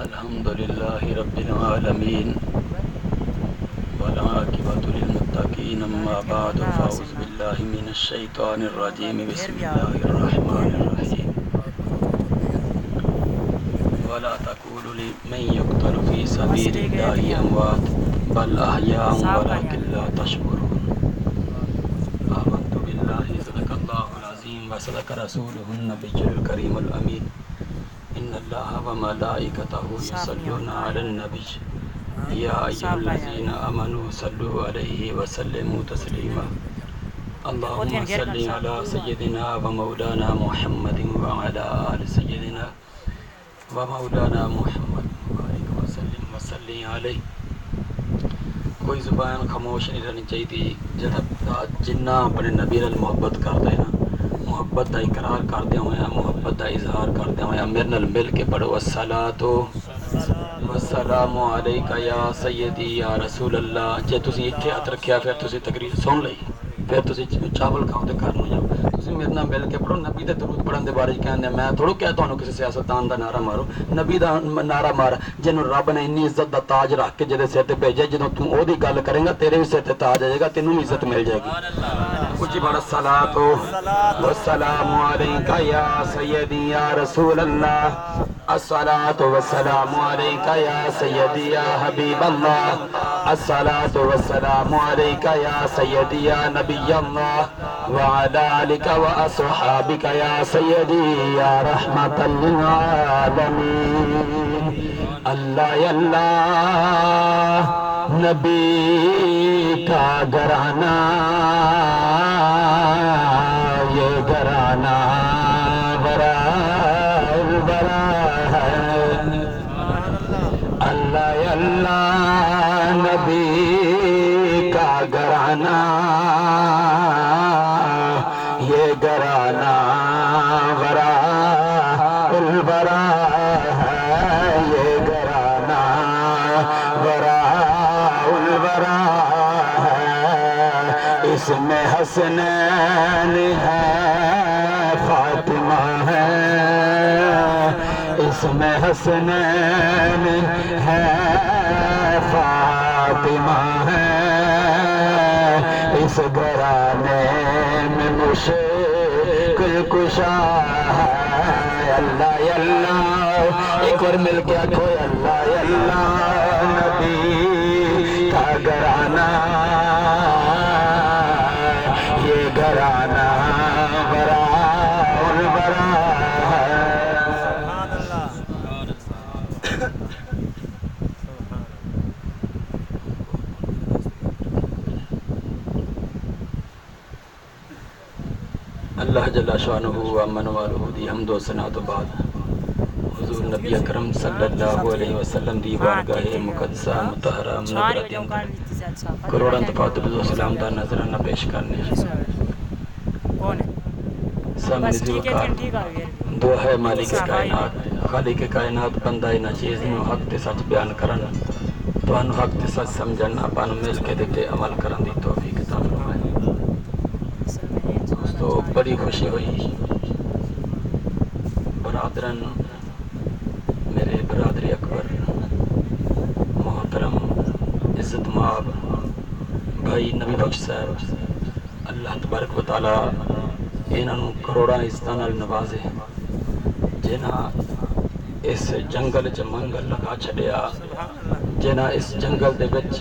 الحمد لله رب العالمين والعاقبة للمتقين أما بعد فأعوذ بالله من الشيطان الرجيم بسم الله الرحمن الرحيم ولا تقولوا لمن يقتل في سبيل الله أموات بل أحياء ولكن لا تشعرون آمنت بالله صدق الله العظيم وصدق رسوله النبي الكريم الأمين إن الله وملائكته يصلون على النبي يا أيها الذين آمنوا صلوا عليه وسلموا تسليما اللهم صل على سيدنا ومولانا محمد وعلى آل سيدنا ومولانا محمد وسلم وسلم عليه. کوئی زبان خاموش نہیں رہنی چاہیے جہاں جنہ اپنے نبی نال محبت کرتے ہیں محبت کا اقرار کردے ہوئے محبت کا اظہار کردے ہوئے میرے نال مل کے پڑھو الصلاۃ والسلام علیک یا سیدی یا رسول اللہ. جے تسی اتنے ہاتھ رکھیا پھر تسی تقریر سن لئی پھر تسی چاول کھاؤ تے گھر نوں جاؤ. تسی میرے نال مل کے پڑھو نبی دے درود پڑھن دے بارے کہندے میں تھوڑو کہہ تانوں کسی سیاستدان دا نعرہ مارو نبی دا نعرہ مار جنوں رب نے انی عزت دا تاج رکھ کے جدے سر تے بھیجے جدوں تو او دی گل کرے گا تیرے بھی سر تے تاج آ جائے گا تینوں بھی عزت مل جائے گی. اونچی بڑا الصلاۃ والسلام علیک یا سیدی یا رسول اللہ الصلاۃ والسلام علیک یا سیدی یا حبیب اللہ الصلاۃ والسلام علیک یا سیدی یا نبی اللہ وعلی آلک واصحابک یا سیدی یا رحمت للعالمین. اللہ اللہ نبی کا گھرانہ یہ گھرانہ برا برا ہے. اللہ اللہ نبی کا گھرانہ یہ گھرانہ برا البرا ہے. یہ گھرانہ برا البرا ہے. اس میں حسنین ہے فاطمہ ہے اس میں حسنین ہے فاطمہ ہے. اس گھرانے میں مشکل کشا ہے. اللہ اللہ ایک اور مل کے آکھو اللہ اللہ نبی کا گھرانہ یہ گھرانہ برا البرا ہے. اللہ جل شانہ و من والہ دی حمد و ثنا تو بعد حضور نبی اکرم صلی اللہ علیہ وسلم دی بارگاہ مقدسہ مطہرہ منورہ دے اندر کروڑاں دفعہ درود و سلام دا نظرانہ پیش کرنے سامنے ذوالقار دعا ہے مالک کائنات خالق کائنات بندہ نہ چیز نو حق تے سچ بیان کرن تانوں حق تے سچ سمجھن اپن مل کے تے عمل کرن دی توفیق عطا فرمائے. تو بڑی خوشی ہوئی برادرن میرے برادری اکبر محترم عزت مآب بھائی نبی بخش صاحب اللہ تبارک و تعالی انہوں کروڑاں عزتاں نال نوازے جنہاں اس جنگل چ منگل لگا چھڈیا جنہاں اس جنگل دے وچ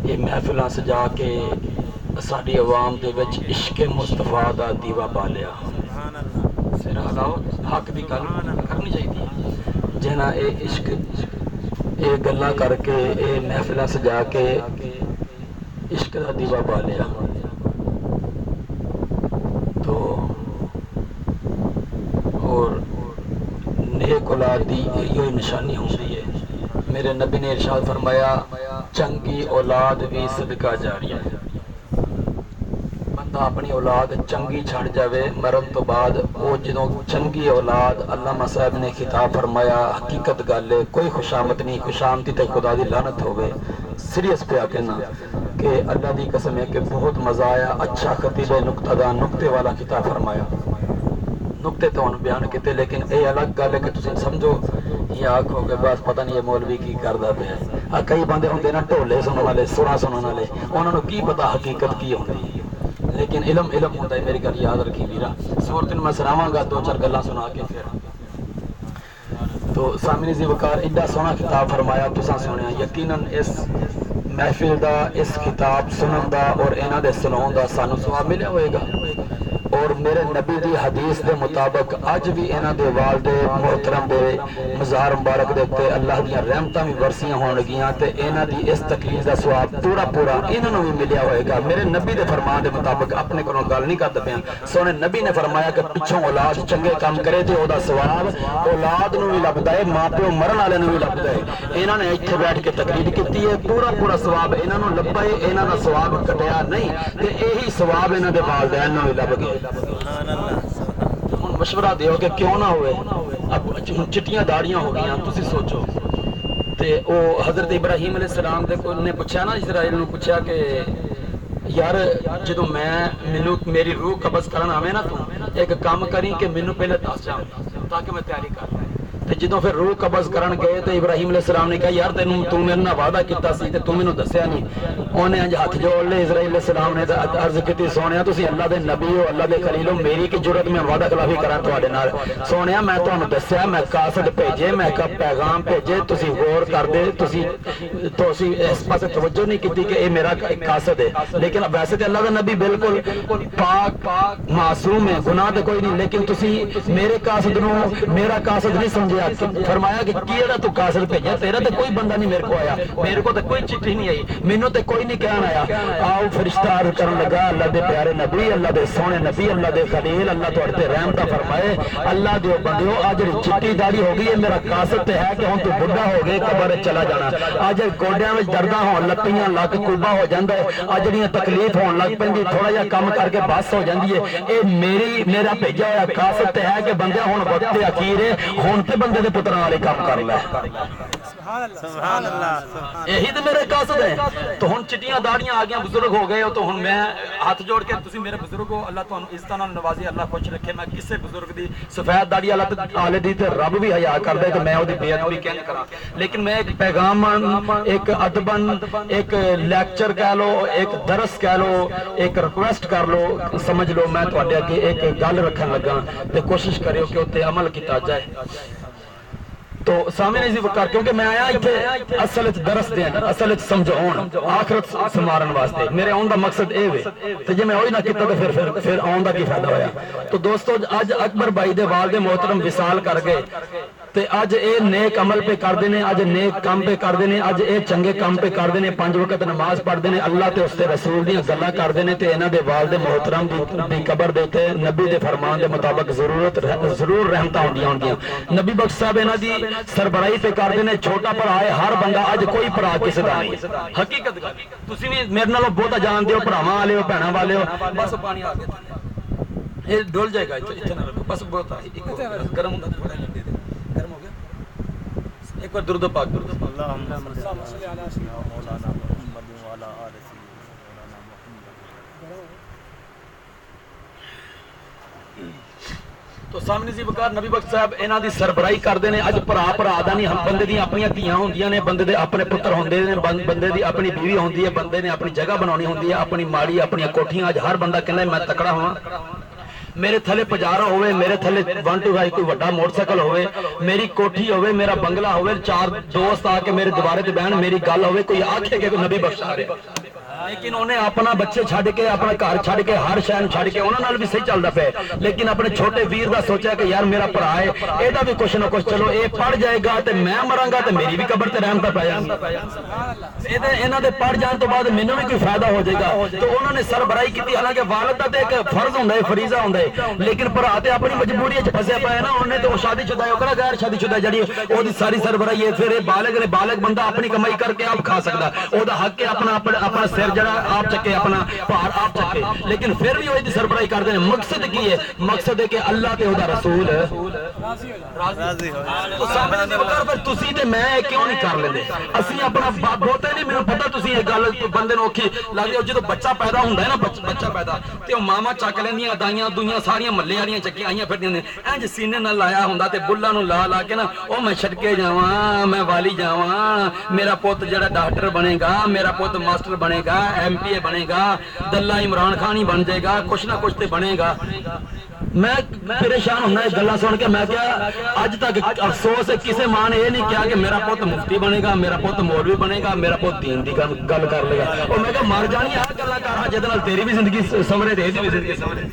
یہ محفلاں سجا کے ساڈی عوام دے وچ عشق مصطفیٰ دا دیوا بالیا. سر ہلاؤ حق دی گل کرنی چاہیے جنہاں اے عشق اے گلاں کر کے اے محفلاں سجا کے عشق دا دیوا بالیا. تو اور نیک اولاد دی یہ نشانی ہوندی ہے. میرے نبی نے ارشاد فرمایا چنگی اولاد بھی صدقہ جاریہ ہے. بندہ اپنی اولاد چنگی چھڑ جاوے مرن تو بعد وہ جدوں چنگی اولاد علامہ صاحب نے خطاب فرمایا حقیقت گل ہے کوئی خوشامد نہیں خوشامدی تے خدا دی لعنت ہوئے. سیریس پہ کہنا کہ اللہ دی قسم ہے کہ بہت مزہ آیا. اچھا خطیب نکتہ دان نکتے والا خطاب فرمایا نقطے تو بیان کیتے، لیکن یہ الگ گل ہے کہ تسی سمجھو یا آکھو کہ بس پتہ نہیں یہ مولوی کی کردا پیا. کئی بندے ہوندے نا ڈھولے سنن والے، سراں سنن والے، انہاں نوں کی پتہ حقیقت کی ہوندی. لیکن علم ہوندا ہے. میری گل یاد رکھی ویرا، سورت میں سناواں گا 2-4 گلاں سنا کے پھر. تو سامعین ذی وقار ایڈا سوہنا خطاب فرمایا تساں سنیا. یقیناً اس محفل دا، اس خطاب سنن دا اور انہاں دے سناؤن دا سانوں ثواب ملیا ہوئے گا. اور میرے نبی دی حدیث دے مطابق اج بھی انہاں دے والد محترم دے مزار مبارک دے تے اللہ دیاں رحمتاں بھی ورسیاں ہون گیاں تے انہاں دی اس تقریر دا ثواب پورا انہاں نوں بھی ملیا ہوئے گا. میرے نبی دے فرمان دے مطابق اپنے کولوں گل نہیں کردا پیا. سونے نبی نے فرمایا کہ پچھوں اولاد چنگے کام کرے تے او دا ثواب اولاد نوں بھی لبدا ہے، ماں پیو مرن والے نوں بھی لبدا ہے. انہاں نے ایتھے بیٹھ کے تقریر کیتی ہے، پورا ثواب انہاں نوں لبا ہے، انہاں دا ثواب کٹیا نہیں تے یہی ثواب انہاں دے والدین نوں بھی لب گئے. مشورہ دیو کہ کیوں نہ ہوئے. اب چٹیاں داڑیاں ہو گئیاں، تسی سوچو. تے او حضرت ابراہیم علیہ السلام دے کو نے پوچھا نا، اسرائیل نے پوچھا کہ یار جدو مینوں میری روح قبض کرن آوے نا، تو ایک کام کری کہ مینوں پہلے دس جا تاکہ میں تیاری کر لوں. تے جدوں پھر روح قبض کرن گئے تے ابراہیم علیہ السلام نے کہا یار تو میرے نال وعدہ کیتا سی تے تو مینوں دسیا نہیں. انہیں انج ہاتھ جوڑ لے اسرائیل علیہ السلام نے عرض کیتی سونیا تسی اللہ دے نبی ہو، اللہ دے خلیل ہو، میری کی جرت میں وعدہ خلافی کراں تہاڈے نال. سونیا میں تانوں دسیا، میں قاصد بھیجے، میں پیغام بھیجے، تسی غور کر دے، تسی اس پاسے توجہ نہیں کیتی کہ اے میرا قاصد ہے. لیکن ویسے تے اللہ دا نبی بالکل پاک معصوم ہے، گناہ تے کوئی نہیں، لیکن تسی میرے قاصد نو میرا قاصد نہیں سمجھے. فرمایا کہ کیڑا تو قاصد بھیجا، تیرا تے کوئی بندہ نہیں میرے کو آیا، میرے کو تے کوئی چٹھی نہیں آئی، مینوں تے کوئی نہیں کہن آیا. آؤ فرشتہ عرض کرن لگا اللہ دے پیارے نبی، اللہ دے سونے نبی، اللہ دے خلیل، اللہ تہاڈے تے رحمتہ فرمائے. اللہ دیو بندیو آ جڑی چٹی داڑھی ہو گئی ہے میرا قاصد تے ہے کہ ہن تو بڈھا ہو گئے، قبر چلا جانا. آج گوڈیاں وچ درداں ہون لپیاں، لک کوبا ہو جاندا ہے، آ جڑیاں تکلیف ہون لگ پیندی، تھوڑا جہا کم کر کے بس ہو جاندی ہے. اے میرا بھیجا ہوا قاصد تے ہے کہ بندہ ہن وقت اخیر ہے، ہن تے بندے دے پتراں والے کام کر لے. سبحان اللہ، یہی تو میرے قاصد ہے. تو ہن چٹیاں داڑیاں آ گیا، بزرگ ہو گئے ہو، تو ہن میں ہاتھ جوڑ کے تسی میرے بزرگ ہو، اللہ تانوں عزت نال نوازے، اللہ خوش رکھے. میں کسے بزرگ دی سفید داڑھی والے دی تے رب بھی حیا کردا ہے کہ میں اودی بے ادبی کیوں کراں. لیکن میں ایک پیغام، ایک ادبن، ایک لیکچر کہہ لو، ایک درس کہہ لو، ایک ریکویسٹ کر لو، سمجھ لو میں تہاڈے اگے ایک گل رکھن لگا تے کوشش کریو کہ اوتے عمل کیتا جائے. تو سامنے ذی وقار کیونکہ میں آیا ایتھے اصل وچ درس دین، اصل وچ سمجھاؤن، آخرت سنوارن واسطے. میرے آن دا مقصد اے وے تے جے میں وہی نہ کیتا تے پھر آن دا کی فائدہ ہویا. تو دوستو اج اکبر بھائی دے والد محترم وصال کر گئے تے اج اے نیک عمل پہ کردے نے، اج نیک کام پہ کردے نے، اج اے چنگے کام پہ کردے نے، 5 وقت نماز پڑھدے نے، اللہ تے اس دے رسول دیاں گلاں کردے نے تے انہاں دے والد محترم دی قبر دے تے نبی دے فرمان دے مطابق ضرور رحمتاں ہوندیاں ہوندیاں. نبی بخش صاحب انہاں دی سربراہی پہ کردے نے. چھوٹا بھرا ہے ہر بندہ، اج کوئی بھرا کسے دا نہیں. حقیقت گل تسی بھی میرے نالوں بہتا جان دیو، بھراواں والے ہو، بہناں والے ہو. بس پانی آ گیا، یہ ڈول جائے گا اتنے نہ رکھو، بس بہت گرم ہوندا تھوڑا جہا دے دے. گرم ہو گیا، ایک بار درود پاک درود پاک. اللہم صلی علی سیدنا مولانا محمد وعلی آل سیدنا مولانا محمد. تو سامنے ذی وقار نبی بخش صاحب انہاں دی سربراہی کردے نے. اج بھرا دا نہیں، ہم بندے دی اپنی دھیاں ہوندیاں نے، بندے دے اپنے پتر ہوندے نے، بندے دی اپنی بیوی ہوندی ہے، بندے نے اپنی جگہ بنانی ہوندی ہے، اپنی ماڑی اپنی کوٹھیاں. اج ہر بندہ کہندا میں تکڑا ہواں، میرے تھلے پجارا ہوئے، میرے تھلے 1 2 کوئی وڈا موٹر سائیکل ہوئے، میری کوٹھی ہوئے، میرا بنگلہ ہوئے، 4 دوست آ کے میرے دوبارے تے بہن میری گل ہوئے، کوئی آکھے کہ نبی بخش آ رہے. لیکن انہیں اپنا بچے چھڑ کے، اپنا گھر چھڑ کے، ہر شہر چھڑ کے، انہاں نال بھی صحیح چلدا پے. لیکن اپنے چھوٹے ویر دا سوچیا کہ یار میرا بھرا ہے، اے دا بھی کچھ نہ کچھ چلو اے پڑھ جائے گا تے میں مراں گا تے میری بھی قبر تے رحمت پے جائے گی. انہاں دے پڑھ جان تو بعد مینوں بھی کوئی فائدہ ہو جائے گا. تو انہوں نے سربراہی کی. حالانکہ والد دا تے ایک فرض ہوندا ہے، فریضہ ہوندا ہے، لیکن بھرا تے اپنی مجبوری وچ پھسیا پیا نا. انہیں تو شادی شدہ ہے، اوکڑا غیر شادی شدہ جڑی او دی ساری سربراہی ہے. پھر بالغ نے، بالغ بندہ اپنی کمائی کر کے آپ کھا سکدا، او دا حق ہے اپنا سر جڑا آپ چکے اپنا پہاڑ آپ چکے لیکن پھر بھی وہ سربراہی کرتے ہیں مقصد کی ہے مقصد ہے کہ اللہ تے دا رسول راضی ہو سامنے دی وکر پر تسی تے میں کیوں نہیں کر لیندے اسی اپنا بہتے نہیں مینوں پتہ تسی یہ گل بندے نوں اوکھی لگدی جدوں بچہ پیدا ہوندا ہے نا بچہ پیدا تے او ماما چک لیندیاں دائیاں دوئیاں ساریاں محلے والیاں چکیاں آئیاں پھردیاں نے انج سینے نال لایا ہوندا تے بُلاں نوں لا کے نا او میں چھڑکے جاواں میں والی جاواں میرا پوت جڑا ڈاکٹر بنے گا میرا پوت ماسٹر بنے گا ایم پی اے بنے گا دلہ عمران خان ہی بن جائے گا کچھ نہ کچھ تے بنے گا میں پریشان ہونا ہے گلا سن کے میں کیا اج تک افسوس ہے کسی ماں نے یہ نہیں کیا کہ میرا پوت مفتی بنے گا میرا پوت مولوی بنے گا میرا پوت دین دی گل کر لے گا اور میں کہا مر جانی آ گلا کر جہد نال تیری بھی زندگی سمرے تے دی بھی زندگی سمرے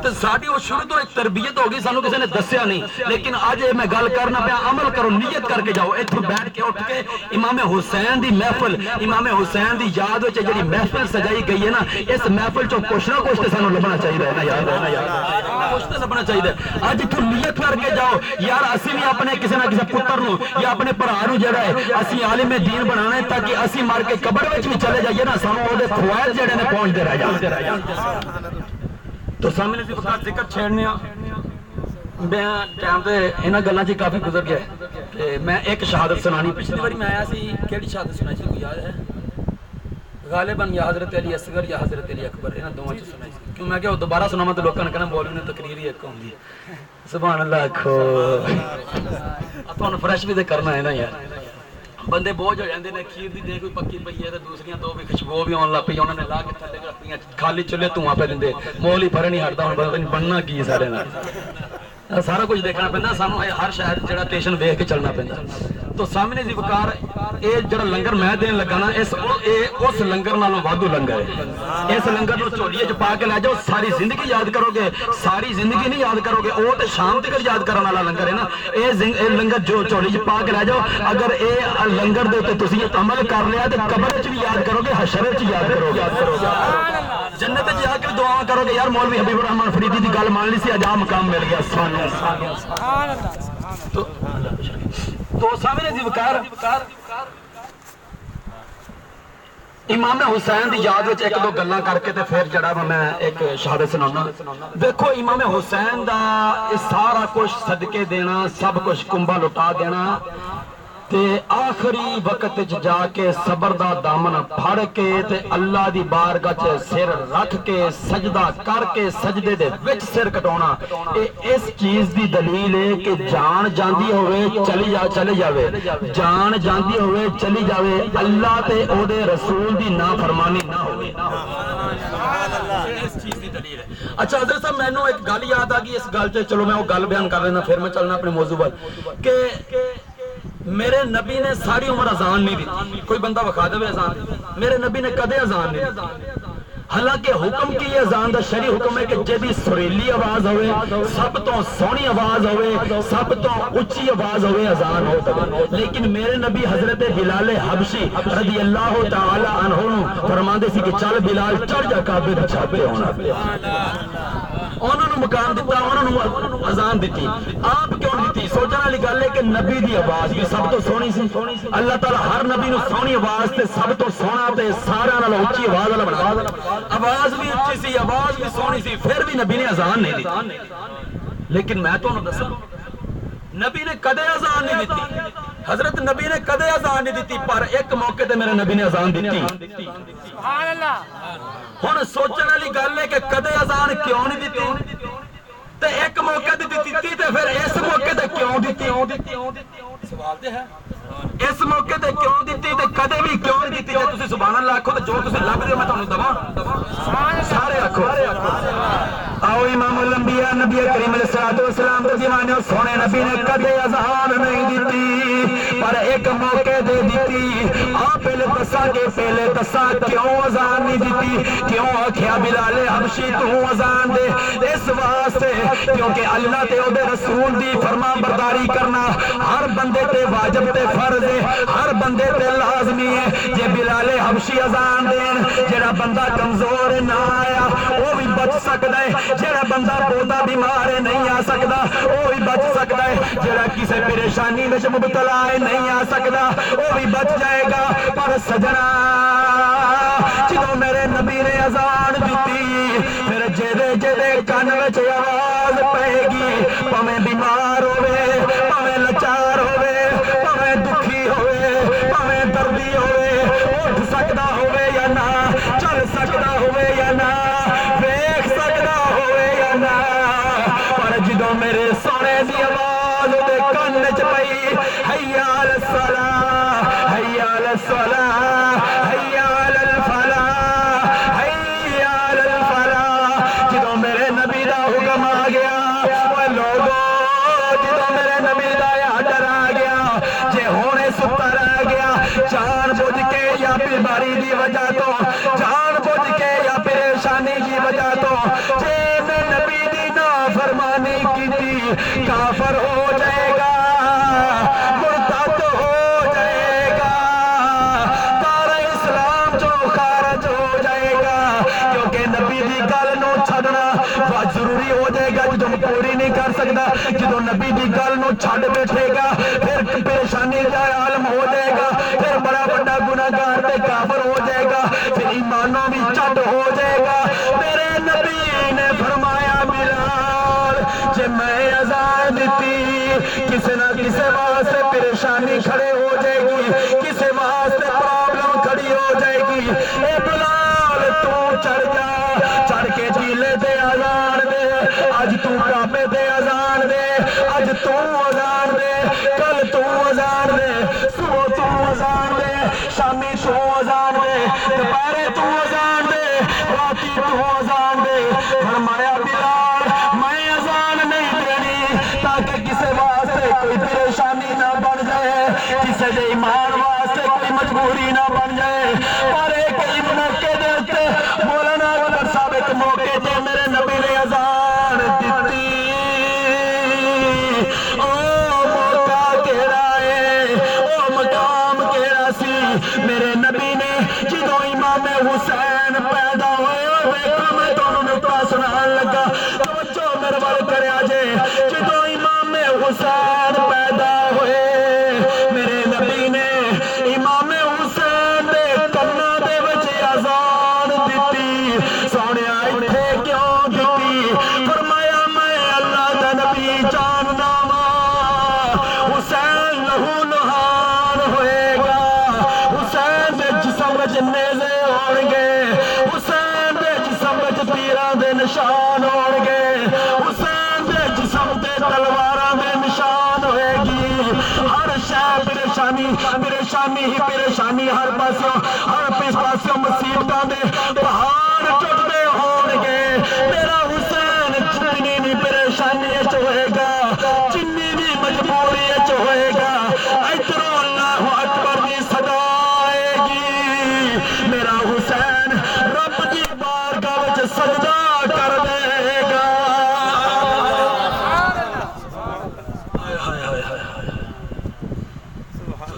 تے ساڈی وہ شروع تو ایک تربیت ہو گئی سانو کسی نے دسیا نہیں لیکن اج میں گل کرنا پیا عمل کرو نیت کر کے جاؤ ایتھوں بیٹھ کے اٹھ کے امام حسین دی محفل امام حسین دی یاد وچ جڑی محفل سجائی گئی ہے نا اس محفل چوں کچھ نہ کچھ تے سانو لبنا چاہیے نا یار کچھ تو لبنا چاہیے اج اتوں نیت کر کے جاؤ یار اسی بھی اپنے کسی نہ کسی پتر نو یا اپنے بھرا نو جڑا ہے اسی عالم دین بنانا ہے تاکہ اسی مر کے قبر وچ بھی چلے جائیے نا سانو او دے فوائد جڑے نے پہنچتے رہ جان تو سامنے سے وقت ذکر چھیڑنے میں ٹائم تے انہاں گلاں چ کافی گزر گیا کہ میں ایک شہادت سنانی پچھلی باری میں آیا سی کیڑی شہادت سنائی سی کوئی یاد ہے غالباً یا حضرت علی اصغر یا حضرت علی اکبر انہاں دوواں چ سنائی سی کیوں میں کہ وہ دوبارہ سناواں تے لوکاں نے کہنا مولوی نے تقریر ہی ایک ہوندی ہے سبحان اللہ کھو اپن فریش بھی تے کرنا ہے نا یار بندے بوجھ ہو جاندے نے کھیر دی دے کوئی پکی پئی ہے تے دوسریاں دو بھی خوشبو بھی آن لگ پئی انہاں نے لا کے تھلے رکھتیاں خالی چولہے دھواں پہ دیندے مول ہی پھر نہیں ہٹدا ہن پتہ نہیں بننا کی سارے نال سارا کچھ دیکھنا پہندا سانو ہر شہر جڑا ٹیشن ویکھ کے چلنا پہندا تو سامنے دی وقار اے جڑا لنگر میں دین لگا نا اس لنگر نالوں وادو لنگر ہے اس لنگر نو چولی وچ پا کے لے جاؤ ساری زندگی یاد کرو گے ساری زندگی نہیں یاد کرو گے او تے شام تک یاد کرن والا لنگر ہے نا اے لنگر جو چولی وچ پا کے لے جاؤ اگر اے لنگر دے تے تسی عمل کر لیا تے قبر وچ بھی یاد کرو گے حشر وچ یاد کرو گے جنت وچ جا کے دعا کرو گے یار مولوی حبیب الرحمن فریدی دی گل مان لی سی اج مقام مل گیا سبحان اللہ تو سامنے دی وقار امام حسین دی یاد وچ ایک دو گلاں کر کے تے پھر جڑا میں ایک شہادت سنانا دیکھو امام حسین دا سارا کچھ صدقے دینا سب کچھ کنبا لٹا دینا تے آخری وقت جا کے صبر دا دامن پھڑ کے تے اللہ دی بارگاہ چ سر رکھ کے سجدہ کر کے سجدے دے وچ سر کٹونا اس چیز دی دلیل ہے کہ جان جاندی ہوئے چلی جاوے جان جاندی ہوئے چلی جاوے اللہ تے او دے رسول دی نافرمانی نہ ہوئے اس چیز دی دلیل ہے اچھا حضرت صاحب میں نو ایک گل یاد آ گئی اس گل چ چلو میں وہ گل بیان کر لینا پھر میں چلنا اپنے موضوع پر کہ میرے نبی نے ساری عمر اذان نہیں دی کوئی بندہ وکھا دے اذان میرے نبی نے کدے اذان نہیں دی حالانکہ حکم کی یہ اذان دا شرعی حکم ہے کہ جدی سریلی آواز ہوئے سب تو سونی آواز ہوئے سب تو اچھی آواز ہوئے اذان ہو لیکن میرے نبی حضرت بلال حبشی رضی اللہ تعالی عنہ فرماندے سی کہ چل بلال چڑھ جا کعبے تے چھاپے ہونا انہوں نے مقام دیتا انہوں نے اذان دیتی آپ کیوں دیتی سوچنا والی گل ہے کہ نبی دی آواز بھی سب تو سونی سی اللہ تعالی ہر نبی نو سونی آواز تے سب تو سونا تے سارا نال اونچی آواز والا بنا آواز بھی اچھی سی آواز بھی سونی سی پھر بھی نبی نے اذان نہیں دی لیکن میں تو انہوں دسا نبی نے کدے اذان نہیں دیتی حضرت نبی نے کدے اذان نہیں دیتی پر ایک موقع تے میرے نبی نے اذان دیتی سبحان اللہ ہن سوچنے والی گل ہے کہ کدے اذان کیوں نہیں دیتی تے ایک موقع تے دیتی تے پھر اس موقع تے کیوں دیتی سوال تے ہے اس موقع تے کیوں دیتی تے کدے بھی کیوں نہیں دیتی جے تسی سبحان اللہ آکھو تے جو تسی لب دیو میں تانوں دواں سارے آکھو آؤ امام الانبیاء نبی کریم علیہ السلام دے دیوانے سونے نبی نے کدے اذان نہیں دیتی پر ایک موقع دے دیتی آپ پہلے دسا کیوں اذان نہیں دیتی کیوں آکھیا بلال حبشی تو اذان دے اس واسطے کیونکہ اللہ تے او دے رسول دی فرما برداری کرنا ہر بندے تے واجب تے فرض ہے، ہر بندے تے لازمی ہے۔ جے بلال حبشی اذان دین جڑا بندہ کمزور نہ آیا وہ بھی بچ سکتا ہے، جڑا بندہ بہتا بیمار ہے نہیں آ سکتا وہ بھی بچ سکتا ہے، جڑا کسی پریشانی میں مبتلا ہے نہیں آ سکتا وہ بھی بچ جائے گا۔ پر سجنا جدوں میرے نبی نے اذان دیتی پھر جدے جدے کن وچ آواز پائے گی، پاویں بیمار ہوئے، پاویں لاچار ہوئے، پاویں دکھی ہوئے، پاویں دردی ہوئے، اٹھ سکتا ہوئے یا نہ، چل سکتا ہوئے یا نہ، ویکھ سکتا ہوئے یا نہ، پر جدوں میرے سونے دی آواز دے کن وچ پئی، حی علی الصلاۃ، حی علی الصلاۃ، حی علی الفلاح، حی علی الفلاح، جدوں میرے نبی دا حکم آ گیا، اوے لوگو جدوں میرے نبی دا آرڈر آ گیا، جے ہونے ستا رہ گیا جان بوجھ کے یا بیماری دی وجہ تو، جان بوجھ کے یا پریشانی کی وجہ تو، جے میں نبی دی نافرمانی کیتی کافر ہو جائے گا، مرتد ہو جائے گا، دار اسلام جو خارج ہو جائے گا، کیونکہ نبی دی گل نو چھڈنا بہت ضروری ہو جائے گا۔ جدوں پوری نہیں کر سکتا، جدوں نبی دی گل نو چھڈ بیٹھے گا پھر پریشانی کا عالم ہو جائے گا، پھر بڑا بڑا گناہگار تے کافر ہو جائے گا، پھر ایمانوں بھی چٹ ہو جائے گا۔ میرے نبی نے فرمایا بلال جے میں اذان دیتی کسی نہ کسی واسطے پریشانی کھڑے ہو جائے گی، کسی واسطے پرابلم کھڑی ہو جائے گی، اے بلال تو چڑھ جا، چڑھ کے چیلے دے اذان دے، اج تو کعبے دے اذان دے، اج تو اذان دے، کل تو اذان دے، صبح تو اذان دے، شامی تو اذان دے، دوپہرے تو اذان دے، راتی تو اذان دے۔ فرمایا بلال میں اذان نہیں دینی تاکہ کسی واسطے کوئی پریشانی نہ بن جائے، کسی دے ایمان واسطے کوئی مجبوری نہ بن جائے۔ اور ایک ہی موقع دے تے مولانا اکبر صاحب ایک موقع تے میرے نبی نے اذان دیتی، او موقع کیڑا ہے، او مقام کیڑا سی، میرے نبی نے جدوں امام حسین پیدا ہوئے، ویکھو میں تانوں نکتا سنان لگا، توجہ میرے وال کریا جے، جدوں امام حسین پیدا ہوئے میرے نبی نے امام حسین دے کناں دے وچ اذان دتی، سونیا ایتھے کیوں دتی؟ فرمایا میں اللہ دا نبی جاننا وا، حسین لہو لہان ہوئے گا، حسین دے جسم وچ نیزے ہون گے، حسین دے جسم وچ تیراں دے نشان ہون گے، حسین دے جسم تے تلواراں دے نشان ہوئے گی، ہر شے پریشانی پریشانی ہی پریشانی، ہر پاسوں ہر پاسوں مصیبتاں دے پہاڑ ٹوٹدے ہون گے، میرا حسین جتنی بھی پریشانی وچ ہوئے گا، جتنی بھی مجبوری وچ ہوئے گا، ادھروں اللہ اکبر دی صدا آئے گی، میرا حسین رب دی بارگاہ وچ سجدہ کر دے گا۔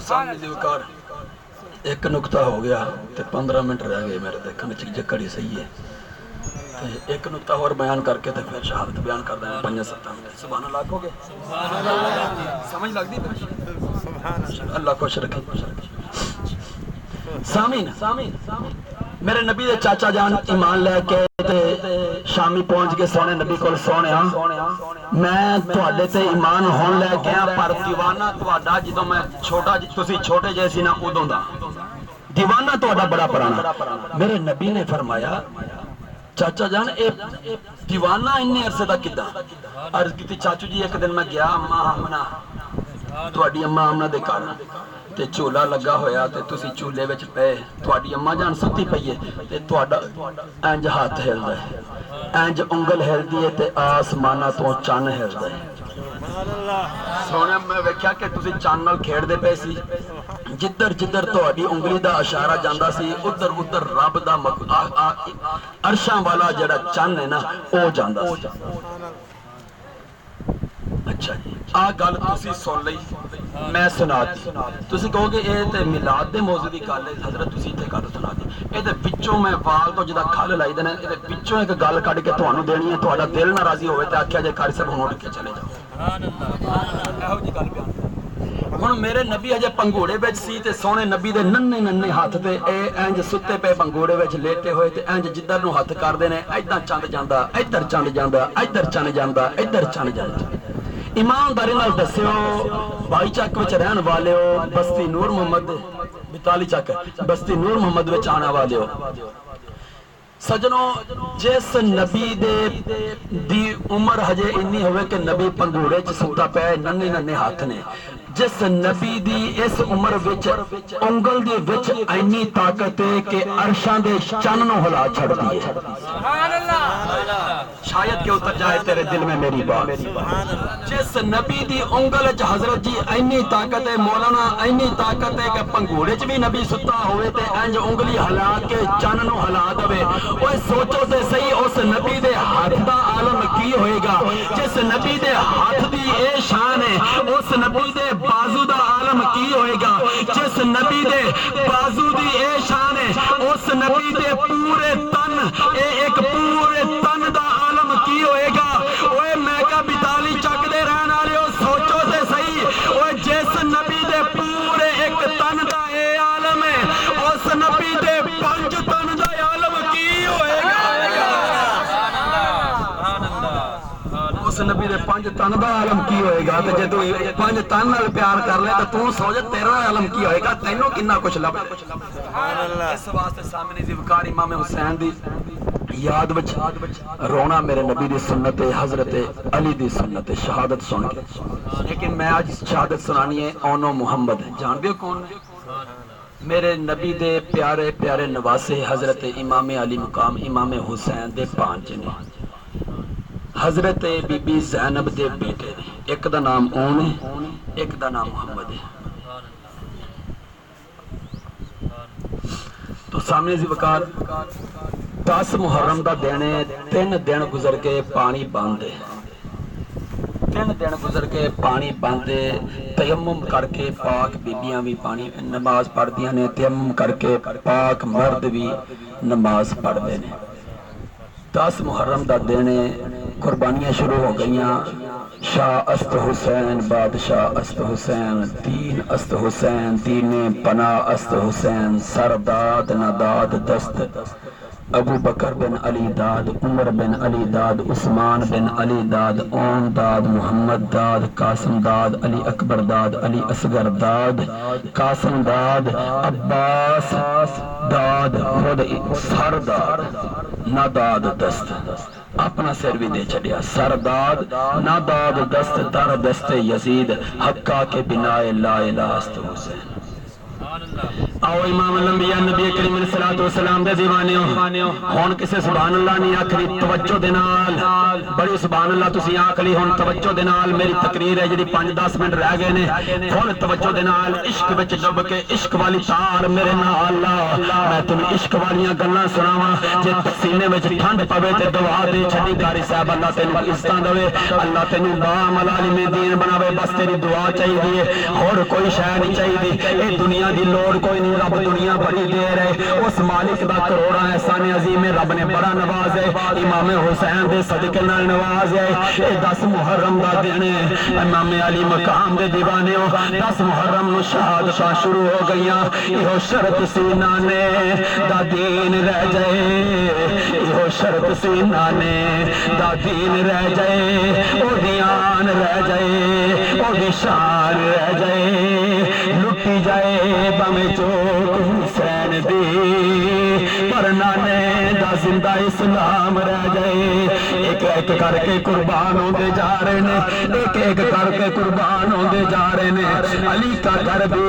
سامنے دی وقار ایک نکتہ ہو گیا تے 15 منٹ رہ گئے میرے دیکھنے چ کڑی صحیح ہے، تے ایک نکتہ اور بیان کر کے تے پھر شہادت بیان کر دیں 5-7 منٹ۔ سبحان اللہ کہو گے؟ سمجھ لگ دی؟ اللہ خوش رکھے۔ سامین میرے نبی دے چاچا جان ایمان لے کے شامی پہنچ کے سونے نبی کو سونیا میں تواڈے تے ایمان ہون لے گیا، پر دیوانہ تواڈا جدوں میں چھوٹا تسی چھوٹے جیسی نہ ادوں دا دیوانہ تواڈا بڑا پرانا۔ میرے نبی نے فرمایا چاچا جان اے دیوانہ اتنے عرصے دا کداں؟ عرض کی چاچو جی ایک دن میں گیا اماں آمنہ تواڈی اماں آمنہ دے گھر تے چولا لگا ہویا تے تسی چولے وچ پے، تواڈی اماں جان ستی پئی ہے تے تواڈا انج ہاتھ ہلدا ہے، انج انگل ہلدی ہے تے آسماناں تو چن ہلدا ہے۔ سونے میں ویکھیا کہ تسی چن نال کھیڈدے پئے سی، جدھر جدھر تواڈی انگلی دا اشارہ جاندا سی ادھر ادھر رب دا عرشاں والا جڑا چن ہے نا او جاندا سی۔ اچھا جی آ گل تسی سن لئی میں سنا دی تسی کہو گے اے تے میلاد دے موضوع دی گل ہے حضرت تسی تے گل سنا دی اے دے وچوں میں وال تو جدا کھل لائی دینا اے دے وچوں ایک گل کڈ کے تانوں دینی ہے تہاڈا دل نہ راضی ہوئے تے آکھیا جے قاری صاحب ہن اٹھ کے چلے جاؤ سبحان اللہ ایہو جی گل بیان ہن میرے نبی اجے پنگوڑے وچ سی تے سونے نبی دے ننھے ننھے ہاتھ تے اے انج ستے پے پنگوڑے وچ لیٹے ہوئے تے انج جدھر نو ہاتھ کردے نے ایداں چند جاندا ادھر چند جاندا ادھر چند جاندا ادھر چند جاندا ایمانداری نال دسیو بائی چک وچ رہن والیو بستی نور محمد بتالی چک بستی نور محمد وچ آنا والیو سجنوں جس نبی دی عمر ہجے انی ہوئے کہ نبی پنگوڑے چ ستا پے ننے ننے ہاتھ نے جس نبی دی اس عمر وچ انگل دی وچ اینی طاقت ہے کہ عرشاں دے چن نو ہلا چھڑ دیے سبحان اللہ شاید کہ اتر جائے تیرے دل میں میری بات جس نبی دی انگل چ حضرت جی اینی طاقت ہے مولانا اینی طاقت ہے کہ پنگوڑے چ بھی نبی ستا ہوئے تے انج انگلی ہلا کے چن نو ہلا دے اوے سوچو تے صحیح اس نبی دے ہاتھ دا عالم کی ہوئے گا جس نبی دے ہاتھ دی اے شان ہے اس نبی دے بازو دا عالم کی ہوئے گا جس نبی دے بازو دی اے شان ہے اس نبی دے پورے تن اے ایک پورے تن دا عالم کی ہوئے گا اوے میں کہا بیتالی چک دے رہن والے سوچو تے صحیح اوے جس نبی دے پورے ایک تن دا اے عالم ہے اس نبی دے 5 تن دا عالم کی ہوئے گا اس نبی دے 5 تن دا عالم کی ہوئے گا تے جے تو 5 تن نال پیار کر لے تے تو سوچ تیرا عالم کی ہوئے گا تینوں کتنا کچھ لب سبحان اللہ اس واسطے سامنے دی وقار امام حسین دی یاد وچ رونا میرے نبی دی سنت حضرت علی دی سنت شہادت سن کے لیکن میں آج شہادت سنانی ہے اونو محمد جان دیو کون میرے نبی دے پیارے پیارے نواسے حضرت امام علی مقام امام حسین دے 5 نے حضرت بی بی زینب دے بیٹے نے ایک دا نام اون ہے ایک دا نام محمد ہے تو سامنے زی وقار 10 محرم دا دینے 3 دن گزر کے پانی باندھے 3 دن گزر کے پانی باندھے تیمم کر کے پاک بیبیاں بھی پانی نماز پڑھ دیاں نے تیمم کر کے پاک مرد بھی نماز پڑھ دے نے 10 محرم دا دینے قربانیاں شروع ہو گئیاں شاہ است حسین بادشاہ است حسین دین است حسین دین پناہ است حسین سرداد نداد دست ابو بکر بن علی داد عمر بن علی داد عثمان بن علی داد اون داد محمد داد قاسم داد علی اکبر داد علی اصغر داد قاسم داد عباس داد خود سرداد نداد دست اپنا سر بھی دے چڑیا سرداد نداد دست در دست یزید حقا کے بنا لا الہ است حسین آؤ امام الانبیاء نبی کریم علیہ الصلوۃ والسلام دے دیوانیوں ہن کسے سبحان اللہ نہیں آکھری توجہ دے نال بڑی سبحان اللہ تسی آکھ لی ہن توجہ دے نال میری تقریر ہے جڑی 5-10 منٹ رہ گئے نے فل توجہ دے نال عشق وچ ڈب کے عشق والی تار میرے نال لا میں تینوں عشق والیاں گلاں سناواں جے سینے وچ ٹھنڈ پوے تے دعا دے چھڈی قاری صاحب اللہ تینوں عزتاں دے اللہ تینوں با عالم دین بناوے بس تیری دعا چاہیے اور کوئی شے نہیں چاہیے اے دنیا دی لوڑ کوئی نہیں رب دنیا بڑی دیر ہے اس مالک دا کروڑا احسان عظیم ہے رب نے بڑا نواز ہے امام حسین دے صدقے نال نواز ہے اے 10 محرم دا دن ہے امام علی مقام دے دیوانیوں 10 محرم نو شہادتاں شروع ہو گئیاں ایہو شرط سی نانے دا دین رہ جائے ایہو شرط سی نانے دا دین رہ جائے او دیان رہ جائے او دی شان رہ جائے لٹی جائے بم چوک حسین دی پر نانے دا زندہ اسلام رہ جائے ایک ایک کر کے قربان ہوندے جا رہے نے ایک ایک کر کے قربان ہوندے جا رہے نے علی کا گھر بھی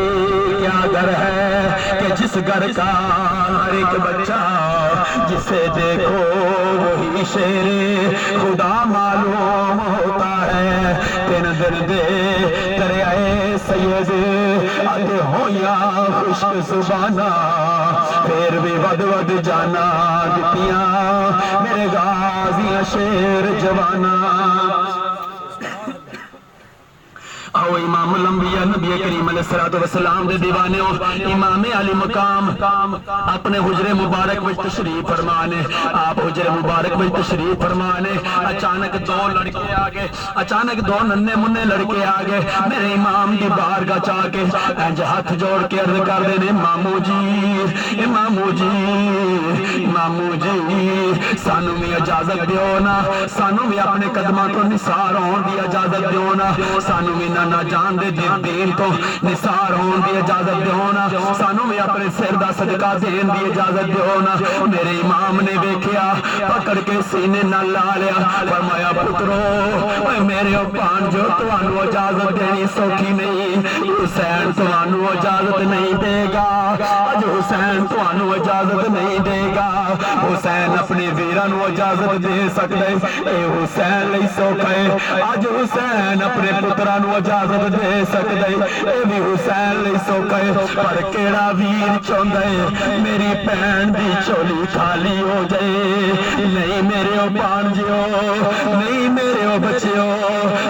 کیا گھر ہے کہ جس گھر کا ہر ایک بچہ جسے دیکھو وہی شیر خدا معلوم ہوتا ہے 3 دن دے دریائے سید آتے ہو یا خشک زبانہ پھر بھی ود ود جانا دتیاں میرے غازیاں شیر جوانا فرماؤ امام الانبیاء نبی کریم علیہ الصلوۃ والسلام دے دیوانے ہو امام علی مقام اپنے حجرے مبارک وچ تشریف فرمانے آپ حجرے مبارک وچ تشریف فرمانے اچانک دو لڑکے آ گئے اچانک دو ننے منے لڑکے آ گئے میرے امام دی بارگاہ چا کے انج ہاتھ جوڑ کے عرض کر دے نے مامو جی مامو جی مامو جی سانو بھی اجازت دیو نا سانو بھی اپنے قدماں تو نثار ہون دی اجازت دیو نا سانو بھی نہ جان دے دین تو نثار ہون دی اجازت دیو نا سانو بھی اپنے سر دا صدقہ دین دی اجازت دیو نا میرے امام نے ویکھیا پکڑ کے سینے نال لا لیا فرمایا پترو اے میرے بھانجو تانوں اجازت دینی سوکھی نہیں حسین تانوں اجازت نہیں دے گا اج حسین تانوں اجازت نہیں دے گا حسین اپنے ویراں نوں اجازت دے سکدا ہے اے حسین لئی سوکھا ہے اج حسین اپنے پتراں نوں اجازت دے سکدا ہے اے بھی حسین لئی سوکھا ہے پر کیڑا ویر چاہندا ہے میری بہن دی چولی خالی ہو جائے نہیں میرے بھانجیو نہیں میرے بچیو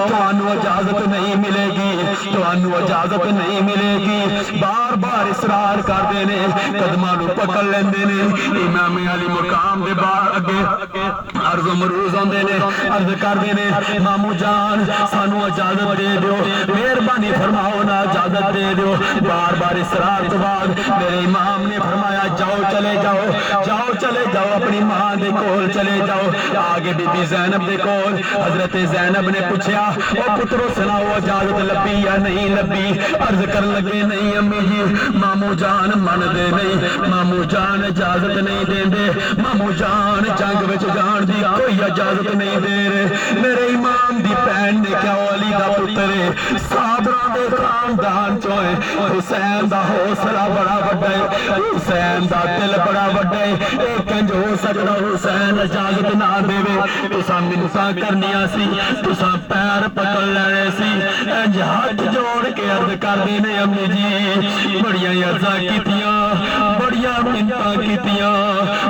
تانوں اجازت نہیں ملے گی تانوں اجازت نہیں ملے گی بار بار اصرار کردے نے قدماں نوں پکڑ لیندے نے امام علی مقام دے باہر اگے عرض و مروز ہوندے نے عرض کردے نے مامو جان سانوں اجازت دے دیو مہربانی فرماؤ نا اجازت دے دیو بار بار اصرار تو بعد میرے امام نے فرمایا جاؤ چلے جاؤ جاؤ چلے جاؤ اپنی ماں دے کول چلے جاؤ آگے بی بی زینب دے کول حضرت زینب نے پوچھا او پترو سناؤ اجازت لبی یا نہیں لبی عرض کر لگے نہیں امی جی مامو جان من دے نہیں مامو جان اجازت نہیں دے دے مامو جان جنگ وچ جان دی کوئی اجازت نہیں دے رہے میرے امام دی بہن نے کیا علی دا پتر ہے صابراں دے خاندان چوں ہے حسین دا حوصلہ بڑا بڑا ہے حسین دا دل بڑا بڑا ہے اے کنج ہو سکدا حسین اجازت نہ دے تساں منتاں کرنیاں سی تساں پیر پکڑ لینے سی انج ہاتھ جوڑ کے عرض کردے نے امی جی بڑیاں عرضاں کیتیاں بڑیاں منتاں کیتیاں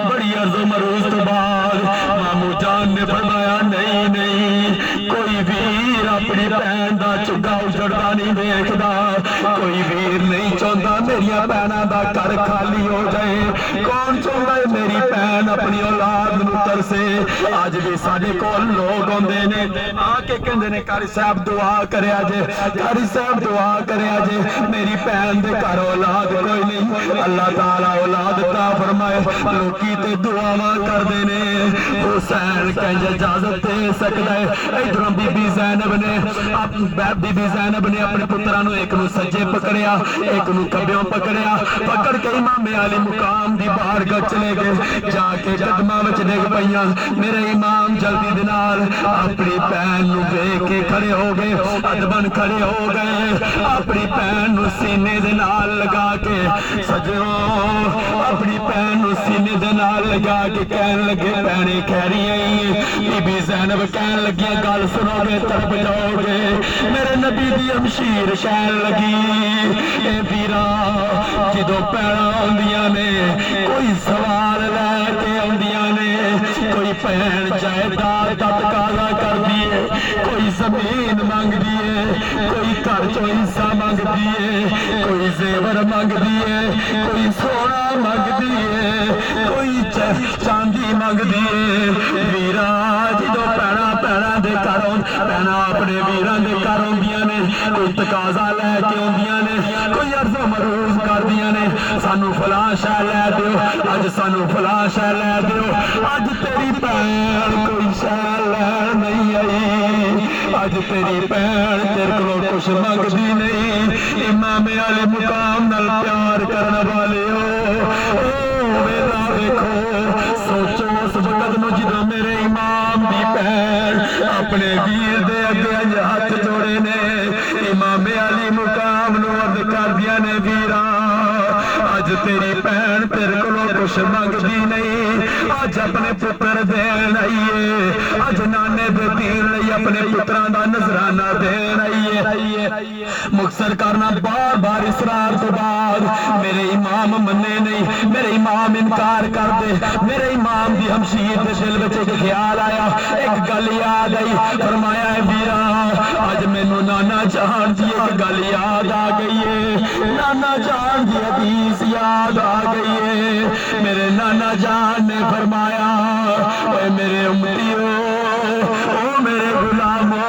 بڑی عرض و مروز تو بعد مامو جان نے فرمایا نہیں نہیں کوئی ویر اپنی بہن دا چگا اجڑدا نہیں دیکھدا کوئی ویر نہیں چاہندا میریاں بہناں دا گھر خالی ہو جائے کون چاہندا ہے میری بہن اپنی اولاد نوں ترسے اج بھی ساڈے کول لوگ ہوندے نے آ کے کہندے نے قاری صاحب دعا کریا جے قاری صاحب دعا کریا جے میری بہن دے گھر اولاد کوئی نہیں اللہ تعالی اولاد عطا فرمائے لوکی تے دعاواں کردے نے حسین کنج اجازت دے سکدا ہے ادھر بی بی زینب نے بی بی زینب نے اپنے پتراں نوں ایک نوں سجے پکڑیا ایک نوں کھبیوں پکڑیا پکڑ کے امام علی مقام دی بارگاہ چلے گئے جا کے قدماں وچ ڈگ پئیاں میرے امام جلدی دے نال اپنی بہن نوں ویکھ کے کھڑے ہو گئے ادبن کھڑے ہو گئے اپنی بہن نوں سینے دے نال لگا کے سجو اپنی بہن نوں سینے دے نال لگا کے کہن لگے بہنے خیری آئی بی بی زینب کہن لگی گل سنو گے تڑپ جاؤ گے میرے نبی دی امشیر شہن لگی اے ویرا جدوں پیڑاں ہوندیاں نے کوئی سوال لے کے ہوندیاں نے کوئی بہن جائیداد دا تقاضا کردی ہے کوئی زمین مانگدی ہے کوئی گھر چوں حصہ مانگدی ہے کوئی زیور مانگدی ہے کوئی سونا مانگدی ہے کوئی چاندی مانگدی ہے ویرا جدوں پیڑاں پیڑاں دے گھر پیڑاں اپنے ویراں دے گھر ہوندیاں نے کوئی تقاضا لے کے ہوندیاں نے کوئی عرض و مروز کردیاں نے سانو فلاں شے لے دیو اج سانو فلاں شے لے دیو اج تیری بہن کوئی شے لین نہیں آئی اج تیری بہن تیرے کولوں کچھ منگدی نہیں امام علی مقام نال پیار کرن والے او ویلا ویکھو سوچو اس وقت نو جدوں میرے امام دی بہن اپنے ویر دے اگے ہاتھ جوڑے نے امام علی مقام نو عرض کردیاں نے ویرا اج اج تیری بہن تیرے کولوں کچھ منگدی نہیں، اج اپنے پتر دین آئیے، اج نانے دے دین لئی اپنے پتراں دا نذرانہ دین آئیے۔ مختصر کرنا بار بار اسرار تو بعد میرے امام منے نہیں، میرے امام انکار کر دے، میرے امام دی ہمشیر دے دل وچ ایک خیال آیا، ایک گل یاد آئی، فرمایا ہے ویرا اج مینوں نانا جان دی ایک گل یاد آ گئی ہے، نانا جان دی حدیث یاد آ گئی ہے۔ میرے نانا جان نے فرمایا اے میرے امتیو، او میرے غلامو،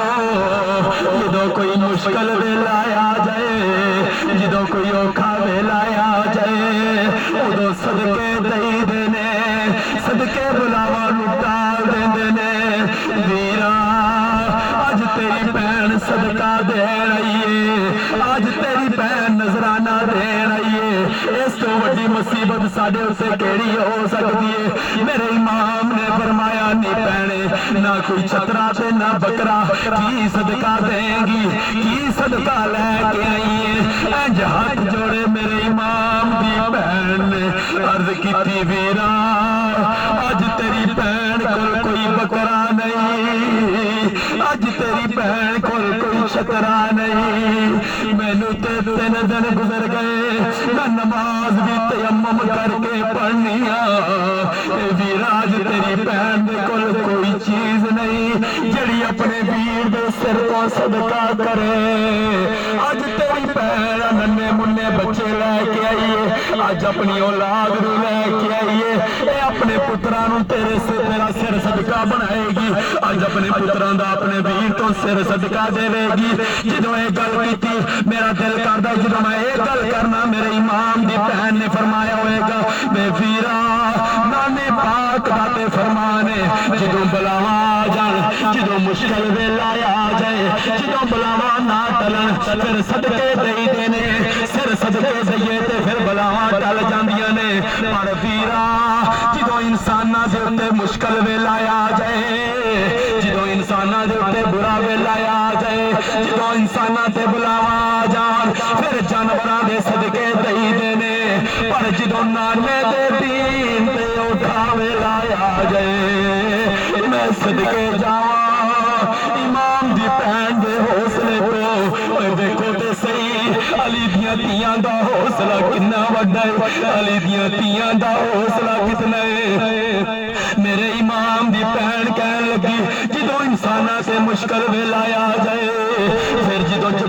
جدوں کوئی مشکل ویلا آ جائے، جدوں کوئی اوکھا ویلا آ جائے، ادو صدقے دئی دینے، صدقے بلاوا ٹال دیندے نے۔ ویرا اج تیری بہن صدقہ دین آئیے، اج تیری بہن نذرانہ دین آئیے، اس تو وڈی مصیبت ساڈے اسے کیڑی ہو سکتی ہے؟ میرے امام نے فرمایا نہیں بہنے، نہ کوئی چھترا تے نہ بکرا، کی صدقہ دیں گی، کی صدقہ لے کے آئیے؟ انج ہاتھ جوڑے میرے امام دی بہن نے عرض کیتی ویرا اج تیری بہن کول کوئی بکرا نہیں، اج تیری بہن کول کوئی چھترا نہیں، مینوں تے 3 دن گزر گئے، میں نماز بھی تیمم کر کے پڑھنی اے ویرا اج تیری بہن دے کول کوئی چیز نہیں جڑی اپنے ویر دے سر تو صدقہ کرے۔ اج تیری بہن ننے منے بچے لے کے آئیے، اج اپنی اولاد نو لے کے آئیے، اے اپنے پتراں نو تیرے سے تیرا سر صدقہ بنائے گی، اج اپنے پتراں دا اپنے ویر تو سر صدقہ دے گی۔ جدوں اے گل کیتی میرا دل کردا جدوں میں اے گل کرنا میرے امام دی بہن نے فرمایا ہوئے گا بے ویرا نانے پاک دا تے فرمانے جدوں بلاواں آ جان، جدوں مشکل ویلا آ جائے، جدوں بلاواں نہ ٹلن پھر صدقے دئی دینے، سر صدقے دئیے تے پھر بلاواں ٹل جاندیاں نے۔ پر ویرا جدوں انساناں دے اوتے مشکل ویلا آ جائے، جدوں انساناں دے اوتے برا ویلا آ جائے، جدوں انساناں تے بلاواں آ جان پھر جانوراں دے صدقے دئی دینے، پر جدوں نانے دے دین تے اوٹھا ویلا آ جائے میں صدقے جاواں امام دی بہن دے حوصلے تو۔ اے دیکھو تے صحیح علی دیاں تیاں دا حوصلہ کتنا وڈا ہے، علی دیاں تیاں دا حوصلہ کتنا ہے۔ میرے امام دی بہن کہن لگی جدوں انساناں تے مشکل ویلا آ جائے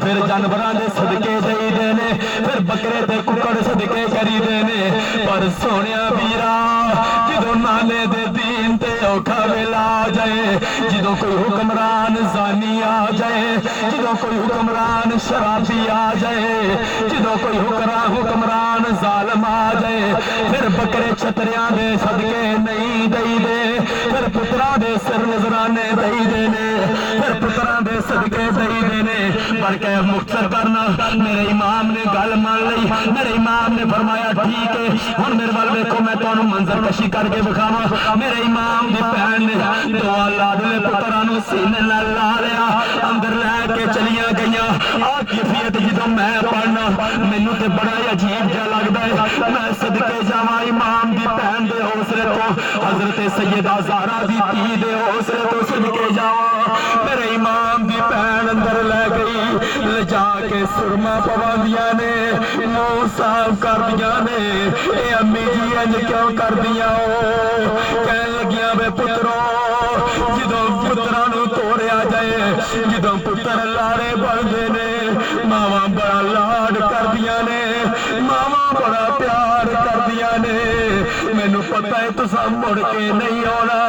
پھر جانوراں دے صدقے دئی دینے، پھر بکرے تے ککڑ صدقے کری دینے، پر سونیا ویرا جدوں نانے دے دین تے اوکھا ویلا آ جائے، جدوں کوئی حکمران زانی آ جائے، جدوں کوئی حکمران شرابی آ جائے، جدوں کوئی حکمران ظالم آ جائے، پھر بکرے چھتریاں دے صدقے نہیں دئی دے، پھر پتراں دے سر نذرانے دئی دینے، پھر پتراں دے صدقے دئی دینے۔ پر کہ مختصر کرنا میرے امام نے گل مان لئی، میرے امام نے فرمایا ٹھیک ہے ہن میرے وال ویکھو میں تانوں منظر کشی کر کے دکھاواں۔ میرے امام دی بہن نے دو لاڈلے پتراں نوں سینے نال لا لیا، اندر لے کے چلیاں گئیاں۔ آ کیفیت جدوں میں پڑھنا مینوں تے بڑا عجیب جہا لگدا ہے، میں صدقے جاواں امام دی بہن دے حوصلے تو، حضرت سیدہ زہرا دی دھی دے حوصلے تو صدقے جاواں۔ میرے امام دی بہن اندر لے گئی، لے جا کے سرما پواندیاں نے، منہ صاف کر دیاں نے، اے امی جی انج کیوں کر دیاں ہو؟ کہن لگیاں بے پترو جدوں پتراں نوں توڑیا جائے، جدوں پتر لاڑے بنتے نے، ماواں بڑا لاڈ کردیاں نے، ماواں بڑا پیار کردیاں نے۔ مینوں پتہ ہے تساں مڑ کے نہیں آنا،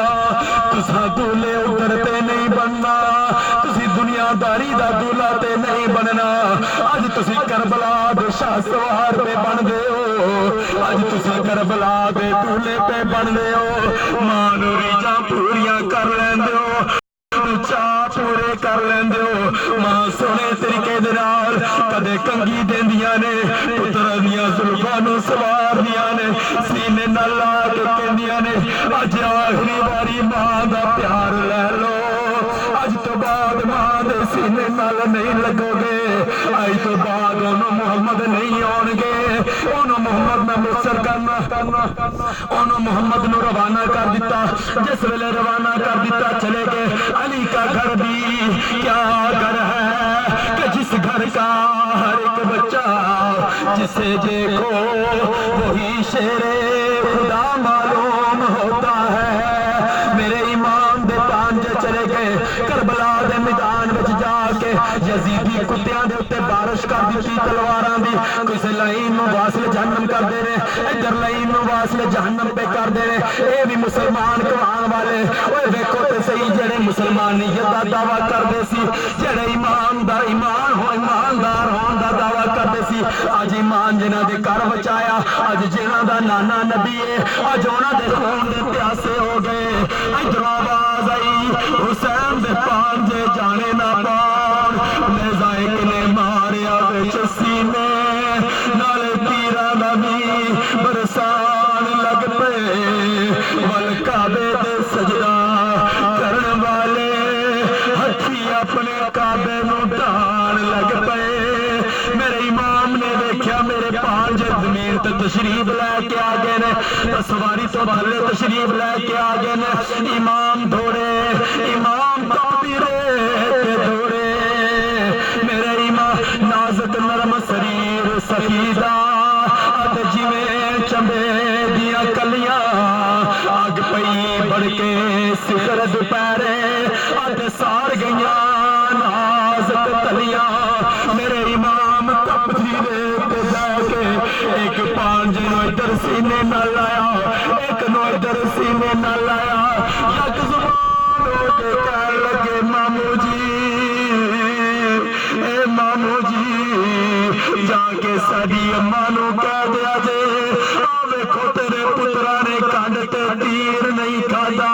تساں دولے ادھر تے نہیں بننا، تسی دنیا داری دا دولا تے نہیں بننا۔ اج تسی کربلا دے شاہ سوار پہ بن دے ہو، اج تسی کربلا دے دولے پہ بن دے ہو، ماں نوں ریجاں پوریاں کر لیندے ہو، چاہ پورے کر لیندے ہو۔ ماں سونے طریقے دے نال کدے کنگھی دیندیاں نے، پتر دیاں زلفاں نوں سواردیاں نے، سینے نال لا کے کہندیاں نے اج آخری واری ماں دا پیار لے لو، اج تو بعد ماں دے سینے نال نہیں لگو گے، اج تو بعد انہوں محمد نہیں آن گے۔ انہوں محمد میں مختصر کرنا انہوں محمد نو روانہ کر دیتا جس ویلے روانہ کر دیتا چلے گئے علی کا گھر بھی کیا گھر ہے کہ جس گھر کا ہر ایک بچہ جسے دیکھو وہی شیر خدا معلوم ہوتا ہے میرے امام دے پانجے چلے گئے کربلا دے میدان وچ جا کے یزیدی کتیاں دے اتے بارش کر دیتی تلواراں دی کسے لائن نو واصل جہنم کر دے رہے ادھر لائن نو واصل جہنم پہ کر دے رہے اے بھی مسلمان کمان والے اوے دیکھو تے صحیح جڑے مسلمانیت دا دعویٰ کر دے سی جڑے ایمان دا ایمان ہو ایماندار ہون دا دعویٰ کر دے سی آج ایمان جنہ دے کر بچایا آج جنہ دا نانا نبی ہے آج انہاں دے خون دے پیاسے ہو گئے ادھر آواز آئی حسین دے پانجے جانے نہ پان نیزائق نے ماریا بچ سینے نال تیرا نبی برسان لگ پے والکعبے دے سجدہ کرن والے ہتھی اپنے کعبے نو ڈان لگ پے میرے امام نے دیکھیا میرے پانجے زمین تے تشریف لے کے آگے نے سواری تو بھلے تشریف لے کے آگے نے امام دھوڑے امام تکبیرے تے دھوڑے میرے امام نازک نرم سریر سفیدہ اد جویں چمبے دیاں کلیاں آگ پئی بڑھ کے سکر دوپہرے اد سار گئیاں نازک تلیاں میرے امام تکبیرے تے جا کے ایک پانجے نو ادھر سینے نہ لایا ایک نو ادھر سینے نہ لایا یک زبان ہو کے کہہ لگے مامو جی اے مامو جی جا کے ساڈی اماں نو کہہ دیا جے آ ویکھو تیرے پترا نے کنڈ تے تیر نہیں کھادا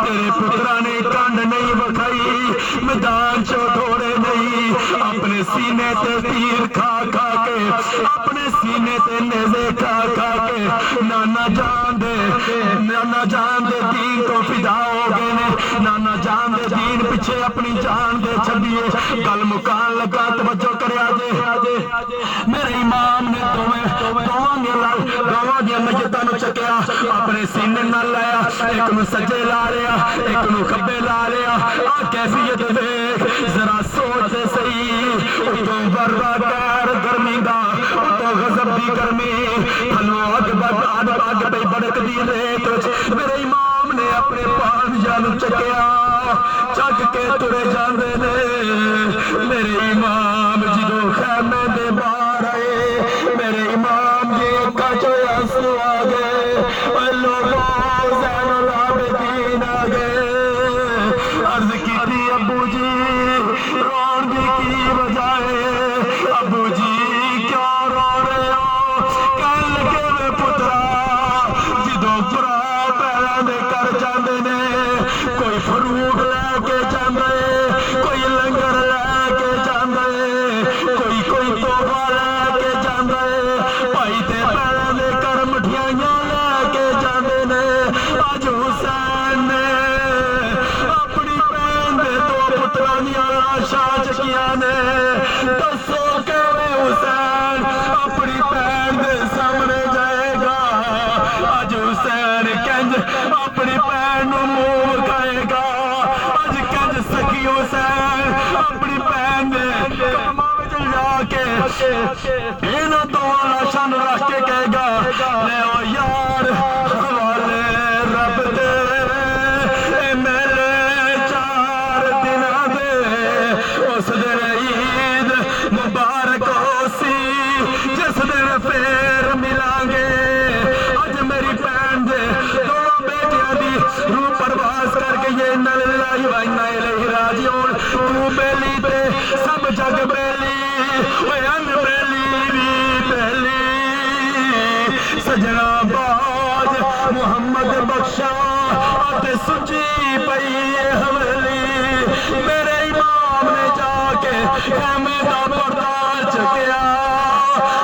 تیرے پترا نے کنڈ نہیں وکھائی میدان چو ڈھوڑے نہیں اپنے سینے تے تیر کھا کھا کے اپنے سینے تے نیزے کھا کھا کے نانا جان دے دین تو فدا ہو گئے نے نانا جان دے دین پیچھے اپنی جان دے چھڈیے گل مکان لگا توجہ کریا جے میرے امام نے دوواں دیا میتاں نو چکیا اپنے سینے نال لایا ایک نو سجے لا لیا ایک نو کھبے لا لیا آ کیفیت دیکھ ذرا سوچ تے صحیح اتوں بردا گیر گرمی دا اتوں غضب دی گرمی تھلوں اگ پہ بڑک دی ریت میرے امام نے اپنے پانجاں نو چکیا چک کے ترے جاندے نے میرے امام جدوں خیمے دے باہر آئے میرے امام جی اکھاں چوں آنسو آ گئے اے لوگوں زین العابدین آ گئے عرض کیتی ابو جی رون دی کی وجہ ہے ابو جی کیوں رو رہے ہو کہن لگے میں پترا جدوں پرا پیراں دے کر جاندے نے کوئی فروغ لے کے جاندے کوئی لنگر لے کے جاندے کوئی توبہ لے کے جاندے بھائی تے پیراں دے کر مٹھیاں لے کے جاندے نے اج حسین نے اپنی بہن دے دو پتراں دیاں لاشاں چکیاں نے دسو کیویں حسین اپنی بہن دے سامنے جائے گا اج حسین کنج اپنی بہن نو منہ وکھائے گا اج کنج سکی حسین اپنی بہن دے قدماں وچ جا کے انہاں دوواں لاشاں نو رکھ کے کہے گا لے او یار حوالے رب دے اے میلے 4 دناں دے اس دن عید مبارک ہو سی جس دن پھر ملاں گے اج میری بہن دے دو بیٹیاں دی روح پرواز کر کے یہ انا للہ و انا الیہ راجعون تو بیلی تے سب جگ بیلی اوے ان بیلی بھی بیلی سجنا باج محمد بخشا تے سچی پئی حویلی میرے امام نے جا کے خیمے دا پردہ چکیا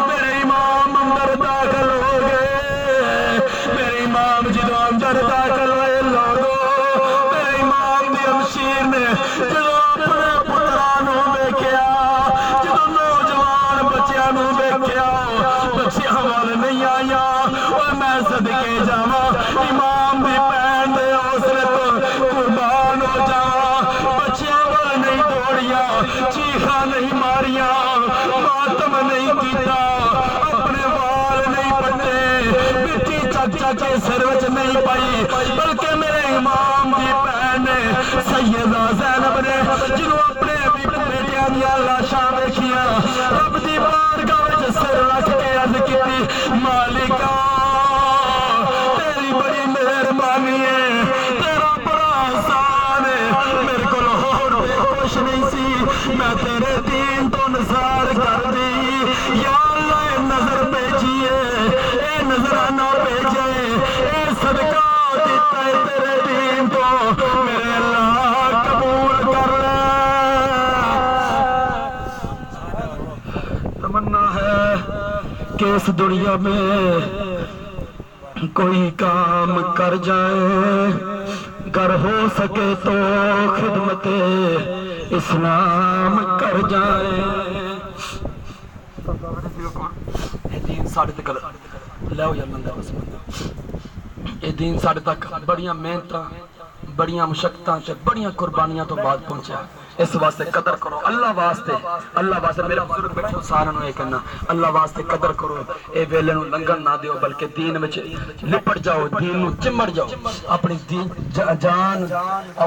میرے امام اندر داخل ہو گئے میرے امام جدو اندر داخل ہوئے لوگوں میرے امام دی ہمشیر نے جدو اپنے پتراں نو ویکھیا جدو نوجوان بچیاں نو ویکھیا بچیاں وال نہیں آیا اور میں صدقے جاواں امام دی بہن دے حوصلے تو قربان ہو جاواں بچیاں وال نہیں دوڑیاں چیخاں نہیں ماریاں ماتم نہیں کیتا اپنے وال نہیں پٹے مٹی چک چک کے سر وچ نہیں پائی بلکہ میرے امام دی بہن نے سیدہ زینب نے جنہوں اپنے بھی بیٹیاں دیا لاشاں ویکھیاں رب دی بارگاہ وچ سر رکھ کے عرض کیتی مالکا تیری بڑی مہربانی ہے تیرا بڑا احسان ہے میرے کو ہور کچھ نہیں سی میں تیرے دین تو نثار کر دی یا اللہ اے نظر بھیجیے اے نظرانہ بھیجے اے صدقہ دیتا ہے تیرے دین تو میرے اللہ قبول کر لے تمنا ہے کہ اس دنیا میں کوئی کام کر جائے گر ہو سکے تو خدمت اسلام کر جائے دین ساڑھے تک لے یا بندہ بس بندہ یہ دین ساڑھے تک بڑیاں محنتاں بڑیاں مشقتاں بڑیاں قربانیاں تو بعد پہنچا اس واسطے قدر کرو اللہ واسطے میرے بزرگ بیٹھے سارا نو یہ کہنا اللہ واسطے قدر کرو اے ویلے نو لنگن نہ دیو بلکہ دین وچ لپٹ جاؤ دین نو چمڑ جاؤ اپنی دین جان اور